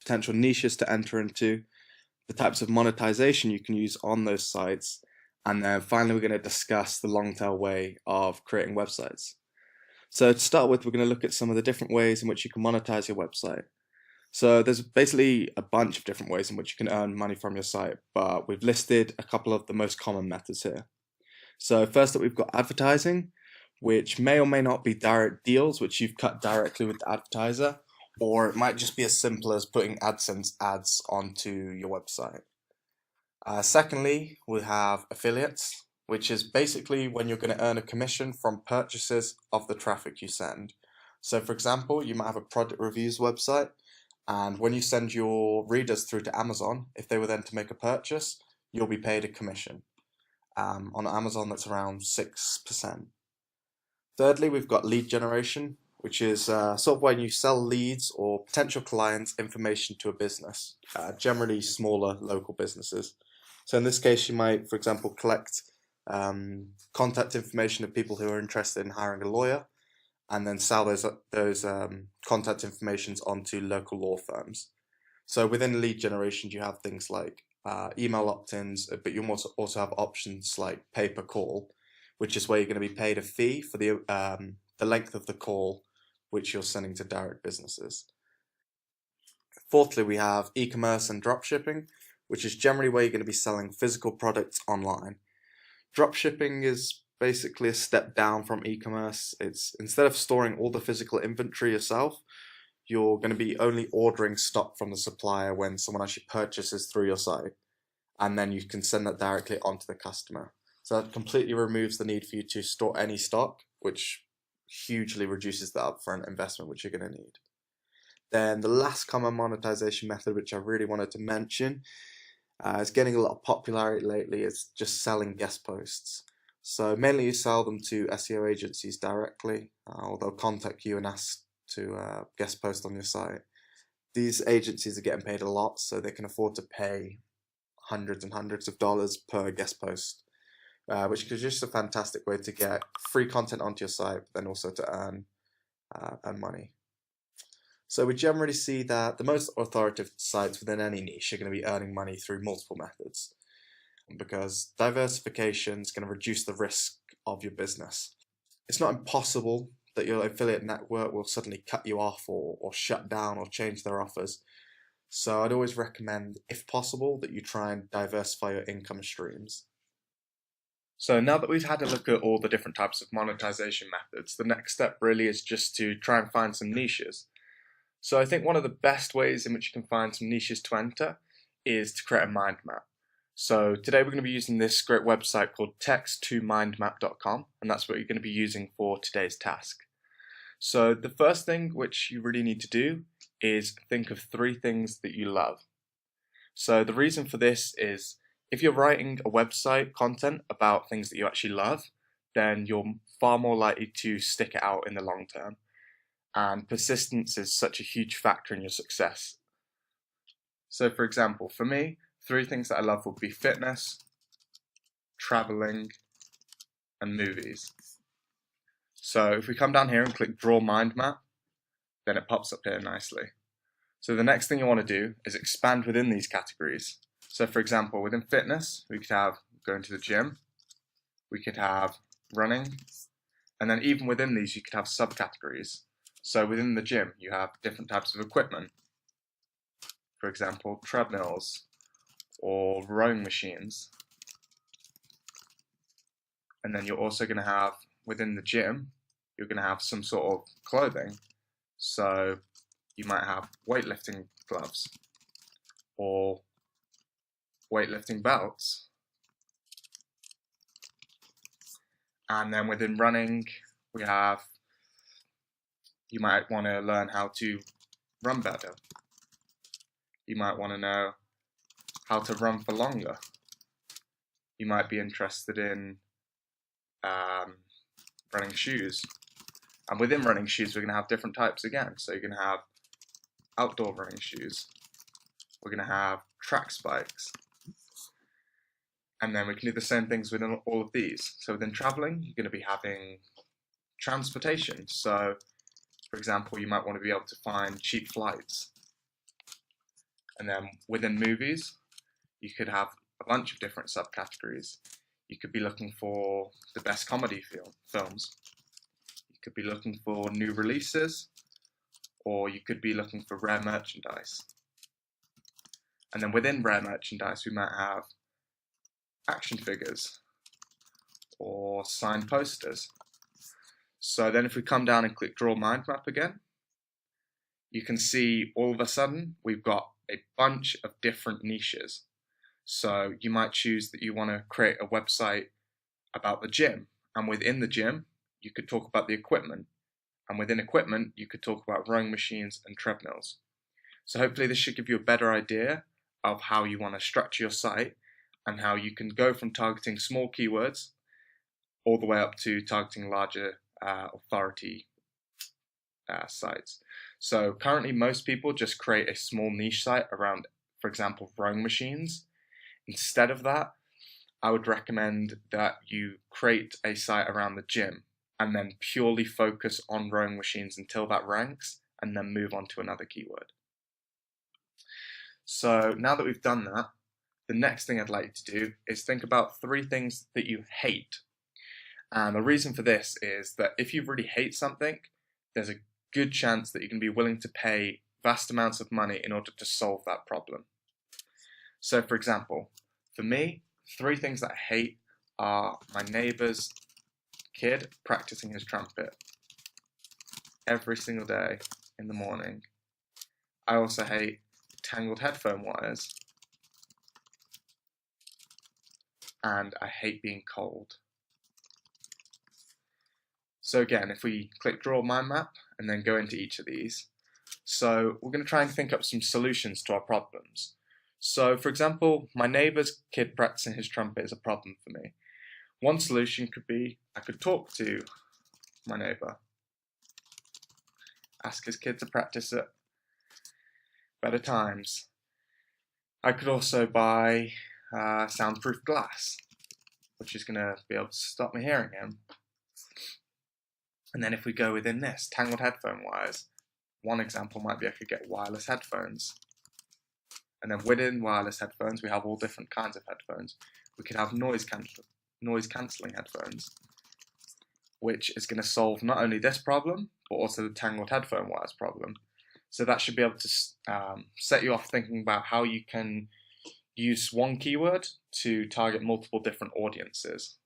potential niches to enter into, the types of monetization you can use on those sites, and then finally we're going to discuss the long tail way of creating websites. So to start with, we're going to look at some of the different ways in which you can monetize your website. So there's basically a bunch of different ways in which you can earn money from your site, but we've listed a couple of the most common methods here. So first up, we've got advertising, which may or may not be direct deals, which you've cut directly with the advertiser, or it might just be as simple as putting AdSense ads onto your website. Secondly, we have affiliates, which is basically when you're going to earn a commission from purchases of the traffic you send. So for example, you might have a product reviews website, and when you send your readers through to Amazon, if they were then to make a purchase, you'll be paid a commission. On Amazon, that's around 6%. Thirdly, we've got lead generation, which is sort of when you sell leads or potential clients information to a business, generally smaller local businesses. So in this case, you might, for example, collect contact information of people who are interested in hiring a lawyer, and then sell those contact informations onto local law firms. So within lead generation, you have things like email opt-ins, but you also have options like pay-per-call, which is where you're going to be paid a fee for the length of the call which you're sending to direct businesses. Fourthly, we have e-commerce and dropshipping, which is generally where you're going to be selling physical products online. Dropshipping is basically a step down from e-commerce. It's instead of storing all the physical inventory yourself, you're going to be only ordering stock from the supplier when someone actually purchases through your site, and then you can send that directly onto the customer. So that completely removes the need for you to store any stock, which hugely reduces the upfront investment which you're going to need. Then the last common monetization method, which I really wanted to mention, is getting a lot of popularity lately, is just selling guest posts. So mainly you sell them to SEO agencies directly, or they'll contact you and ask to guest post on your site. These agencies are getting paid a lot, so they can afford to pay hundreds and hundreds of dollars per guest post, which is just a fantastic way to get free content onto your site, but then also to earn money. So we generally see that the most authoritative sites within any niche are going to be earning money through multiple methods, because diversification is going to reduce the risk of your business. It's not impossible that your affiliate network will suddenly cut you off or shut down or change their offers. So I'd always recommend, if possible, that you try and diversify your income streams. So now that we've had a look at all the different types of monetization methods, the next step really is just to try and find some niches. So I think one of the best ways in which you can find some niches to enter is to create a mind map. So today we're going to be using this great website called text2mindmap.com, and that's what you're going to be using for today's task. So the first thing which you really need to do is think of 3 things that you love. So the reason for this is, if you're writing a website content about things that you actually love, then you're far more likely to stick it out in the long term. And persistence is such a huge factor in your success. So for example, for me, 3 things that I love would be fitness, traveling, and movies. So if we come down here and click draw mind map, then it pops up here nicely. So the next thing you want to do is expand within these categories. So for example, within fitness, we could have going to the gym, we could have running, and then even within these you could have subcategories. So within the gym you have different types of equipment. For example, treadmills or rowing machines. And then you're also going to have, within the gym, you're going to have some sort of clothing. So you might have weightlifting gloves or weightlifting belts. And then within running, you might want to learn how to run better. You might want to know how to run for longer. You might be interested in running shoes. And within running shoes, we're going to have different types again. So you're going to have outdoor running shoes. We're going to have track spikes. And then we can do the same things within all of these. So within traveling, you're going to be having transportation. So, for example, you might want to be able to find cheap flights. And then within movies, you could have a bunch of different subcategories. You could be looking for the best comedy films. You could be looking for new releases, or you could be looking for rare merchandise. And then within rare merchandise, we might have action figures or signed posters. So then if we come down and click draw mind map again, you can see all of a sudden we've got a bunch of different niches. So you might choose that you want to create a website about the gym, and within the gym you could talk about the equipment, and within equipment you could talk about rowing machines and treadmills. So hopefully this should give you a better idea of how you want to structure your site and how you can go from targeting small keywords all the way up to targeting larger authority sites. So currently most people just create a small niche site around, for example, rowing machines. Instead of that, I would recommend that you create a site around the gym and then purely focus on rowing machines until that ranks, and then move on to another keyword. So now that we've done that, the next thing I'd like you to do is think about 3 things that you hate. And the reason for this is that if you really hate something, there's a good chance that you're going to be willing to pay vast amounts of money in order to solve that problem. So for example, for me, 3 things that I hate are my neighbour's kid practicing his trumpet every single day in the morning. I also hate tangled headphone wires, and I hate being cold. So again, if we click draw mind map and then go into each of these, so we're going to try and think up some solutions to our problems. So for example, my neighbour's kid practicing his trumpet is a problem for me. One solution could be I could talk to my neighbour, ask his kid to practice at better times. I could also buy soundproof glass, which is going to be able to stop me hearing him. And then if we go within this, tangled headphone wires, one example might be I could get wireless headphones. And then within wireless headphones, we have all different kinds of headphones. We could have noise cancelling headphones, which is going to solve not only this problem, but also the tangled headphone wires problem. So that should be able to set you off thinking about how you can use one keyword to target multiple different audiences.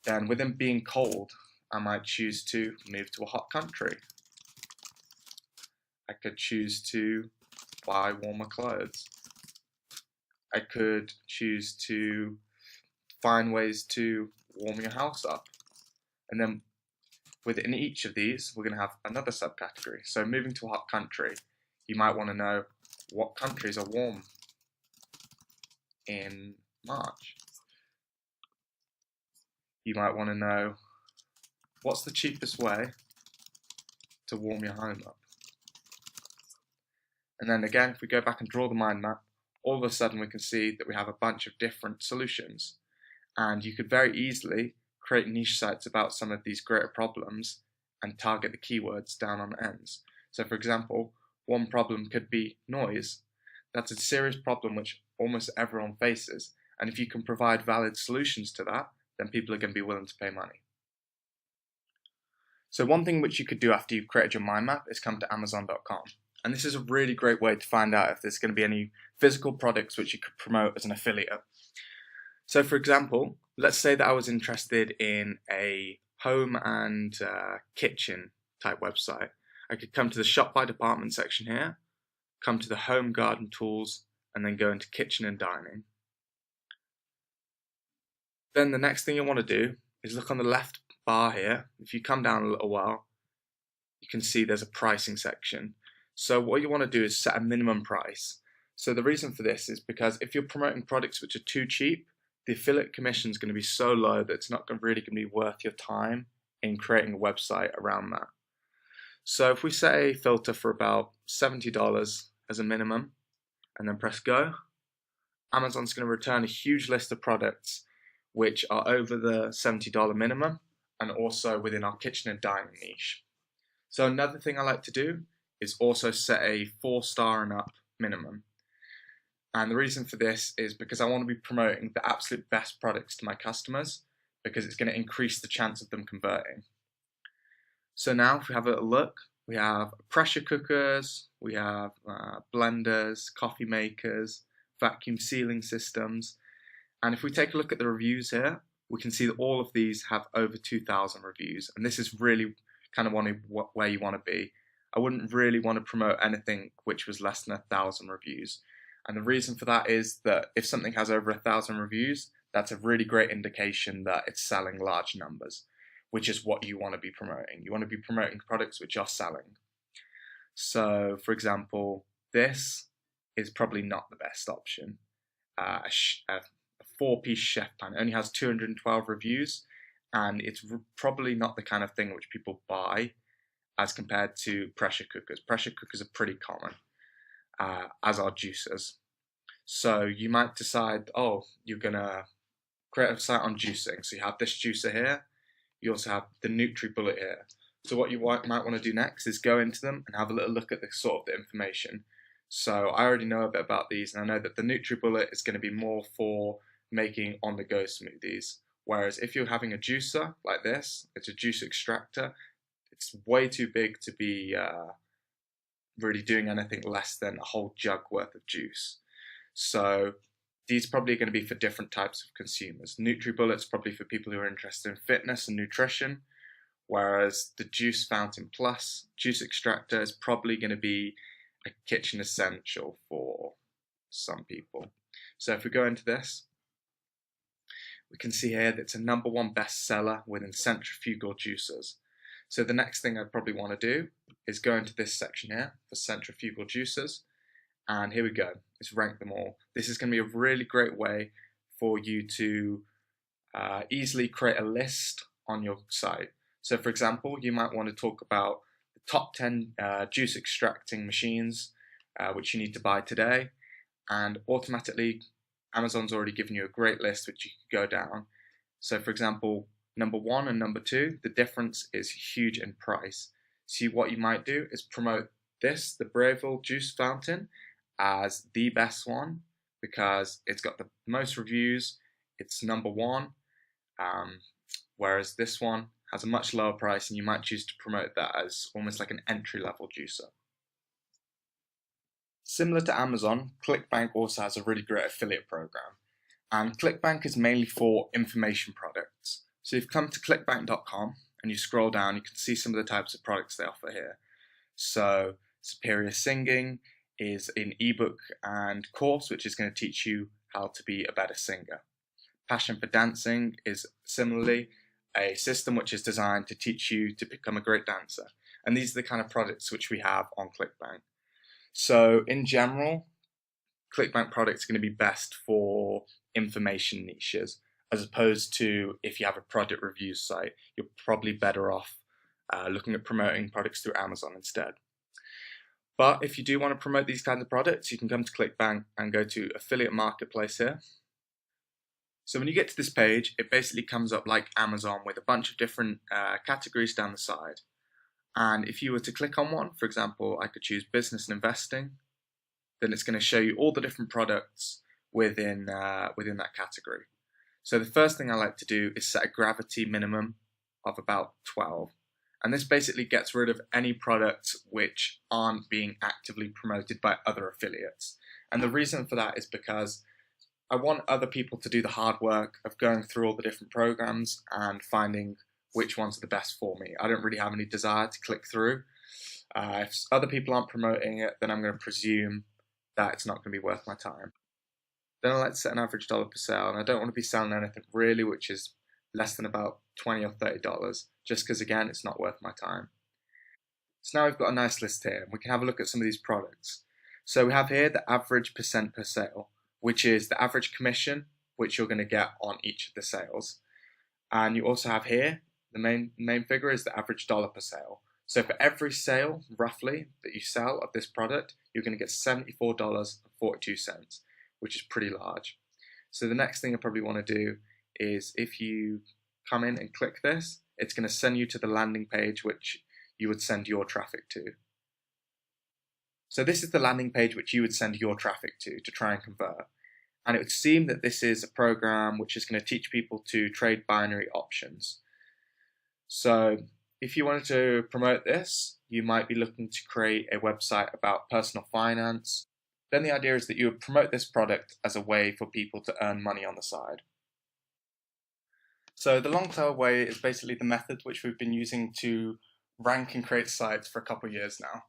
Then within being cold, I might choose to move to a hot country. I could choose to buy warmer clothes. I could choose to find ways to warm your house up. And then within each of these, we're going to have another subcategory. So moving to a hot country, you might want to know what countries are warm in March. You might want to know what's the cheapest way to warm your home up. And then again, if we go back and draw the mind map, all of a sudden we can see that we have a bunch of different solutions. And you could very easily create niche sites about some of these greater problems and target the keywords down on the ends. So for example, one problem could be noise. That's a serious problem which almost everyone faces. And if you can provide valid solutions to that, then people are going to be willing to pay money. So one thing which you could do after you've created your mind map is come to Amazon.com. And this is a really great way to find out if there's going to be any physical products which you could promote as an affiliate. So for example, let's say that I was interested in a home and kitchen type website. I could come to the shop by department section here, come to the home garden tools, and then go into kitchen and dining. Then the next thing you want to do is look on the left bar here. If you come down a little while, you can see there's a pricing section. So what you want to do is set a minimum price. So the reason for this is because if you're promoting products which are too cheap, the affiliate commission is going to be so low that it's not really going to be worth your time in creating a website around that. So if we set a filter for about $70 as a minimum and then press go, Amazon's going to return a huge list of products which are over the $70 minimum and also within our kitchen and dining niche. So another thing I like to do is also set a 4-star and up minimum. And the reason for this is because I want to be promoting the absolute best products to my customers, because it's going to increase the chance of them converting. So now if we have a little look, we have pressure cookers, we have blenders, coffee makers, vacuum sealing systems. And if we take a look at the reviews here, we can see that all of these have over 2,000 reviews. And this is really kind of where you want to be. I wouldn't really want to promote anything which was less than 1,000 reviews. And the reason for that is that if something has over 1,000 reviews, that's a really great indication that it's selling large numbers, which is what you want to be promoting. You want to be promoting products which are selling. So, for example, this is probably not the best option. A 4-piece chef pan only has 212 reviews, and it's probably not the kind of thing which people buy as compared to pressure cookers. Pressure cookers are pretty common, as are juicers. So you might decide, oh, you're gonna create a site on juicing. So you have this juicer here, you also have the NutriBullet here. So what you might want to do next is go into them and have a little look at the sort of the information. So I already know a bit about these, and I know that the NutriBullet is going to be more for making on-the-go smoothies. Whereas if you're having a juicer like this, it's a juice extractor, it's way too big to be really doing anything less than a whole jug worth of juice. So these are probably going to be for different types of consumers. NutriBullet's probably for people who are interested in fitness and nutrition, whereas the Juice Fountain Plus juice extractor is probably going to be a kitchen essential for some people. So if we go into this, we can see here that it's a #1 bestseller within centrifugal juicers. So the next thing I'd probably want to do is go into this section here for centrifugal juicers, and here we go. Let's rank them all. This is going to be a really great way for you to easily create a list on your site. So for example, you might want to talk about the top 10 juice extracting machines which you need to buy today, and automatically Amazon's already given you a great list which you can go down. So for example, #1 and #2, the difference is huge in price. So what you might do is promote this, the Breville Juice Fountain, as the best one because it's got the most reviews, it's #1, whereas this one has a much lower price, and you might choose to promote that as almost like an entry-level juicer. Similar to Amazon, ClickBank also has a really great affiliate program, and ClickBank is mainly for information products. So if you come to clickbank.com and you scroll down, you can see some of the types of products they offer here. So Superior Singing is an ebook and course which is going to teach you how to be a better singer. Passion for Dancing is similarly a system which is designed to teach you to become a great dancer. And these are the kind of products which we have on ClickBank. So in general, ClickBank products are going to be best for information niches, as opposed to if you have a product review site, you're probably better off looking at promoting products through Amazon instead. But if you do want to promote these kinds of products, you can come to ClickBank and go to Affiliate Marketplace here. So when you get to this page, it basically comes up like Amazon with a bunch of different categories down the side. And if you were to click on one, for example, I could choose business and investing, then it's going to show you all the different products within that category. So the first thing I like to do is set a gravity minimum of about 12. And this basically gets rid of any products which aren't being actively promoted by other affiliates. And the reason for that is because I want other people to do the hard work of going through all the different programs and finding which ones are the best for me. I don't really have any desire to click through. If other people aren't promoting it, then I'm going to presume that it's not going to be worth my time. Then I like to set an average dollar per sale, and I don't want to be selling anything really which is less than about $20 or $30, just because again it's not worth my time. So now we've got a nice list here, and we can have a look at some of these products. So we have here the average percent per sale, which is the average commission which you're going to get on each of the sales. And you also have here the main figure is the average dollar per sale. So for every sale roughly that you sell of this product, you're going to get $74.42, which is pretty large. So the next thing I probably want to do is if you come in and click this, it's going to send you to the landing page which you would send your traffic to. So this is the landing page which you would send your traffic to try and convert. And it would seem that this is a program which is going to teach people to trade binary options. So if you wanted to promote this, you might be looking to create a website about personal finance. Then the idea is that you would promote this product as a way for people to earn money on the side. So the long tail way is basically the method which we've been using to rank and create sites for a couple of years now.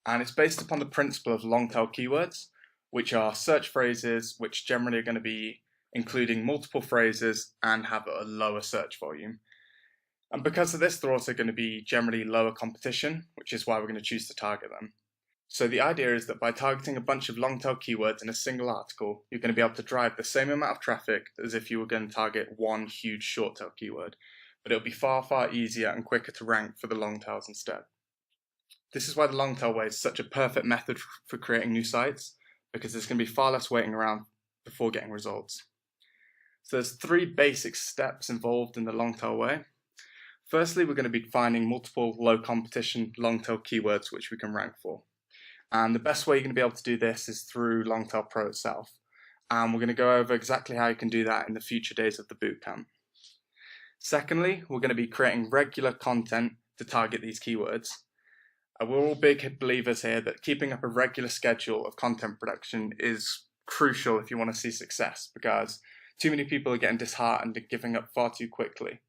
And it's based upon the principle of long tail keywords, which are search phrases which generally are going to be including multiple phrases and have a lower search volume. And because of this, they're also going to be generally lower competition, which is why we're going to choose to target them. So the idea is that by targeting a bunch of long tail keywords in a single article, you're going to be able to drive the same amount of traffic as if you were going to target one huge short tail keyword. But it'll be far, far easier and quicker to rank for the long tails instead. This is why the long tail way is such a perfect method for creating new sites, because there's going to be far less waiting around before getting results. So there's 3 basic steps involved in the long tail way. Firstly, we're going to be finding multiple low competition long tail keywords which we can rank for. And the best way you're going to be able to do this is through Longtail Pro itself. And we're going to go over exactly how you can do that in the future days of the bootcamp. Secondly, we're going to be creating regular content to target these keywords. We're all big believers here that keeping up a regular schedule of content production is crucial if you want to see success, because too many people are getting disheartened and giving up far too quickly.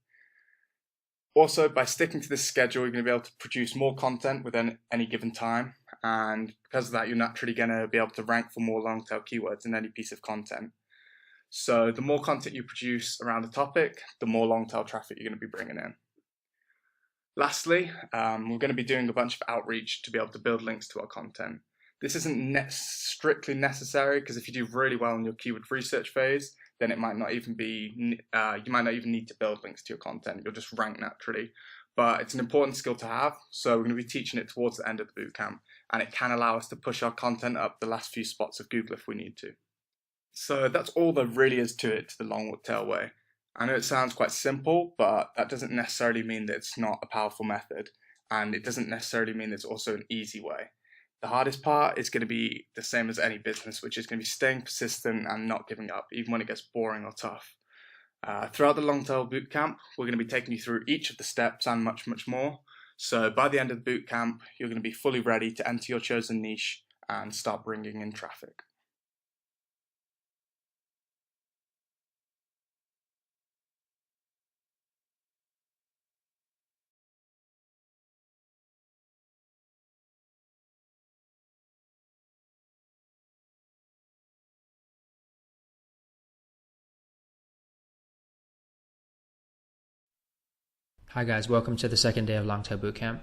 Also, by sticking to this schedule, you're going to be able to produce more content within any given time. And because of that, you're naturally going to be able to rank for more long tail keywords in any piece of content. So the more content you produce around a topic, the more long tail traffic you're going to be bringing in. Lastly, we're going to be doing a bunch of outreach to be able to build links to our content. This isn't strictly necessary, because if you do really well in your keyword research phase, then it might not even be, you might not even need to build links to your content. You'll just rank naturally. But it's an important skill to have, so we're going to be teaching it towards the end of the bootcamp, and it can allow us to push our content up the last few spots of Google if we need to. So that's all there really is to it, to the long tail way. I know it sounds quite simple, but that doesn't necessarily mean that it's not a powerful method, and it doesn't necessarily mean that it's also an easy way. The hardest part is going to be the same as any business, which is going to be staying persistent and not giving up, even when it gets boring or tough. Throughout the long tail bootcamp, we're going to be taking you through each of the steps and much, much more. So by the end of the bootcamp, you're going to be fully ready to enter your chosen niche and start bringing in traffic. Hi guys, welcome to the second day of Longtail Bootcamp.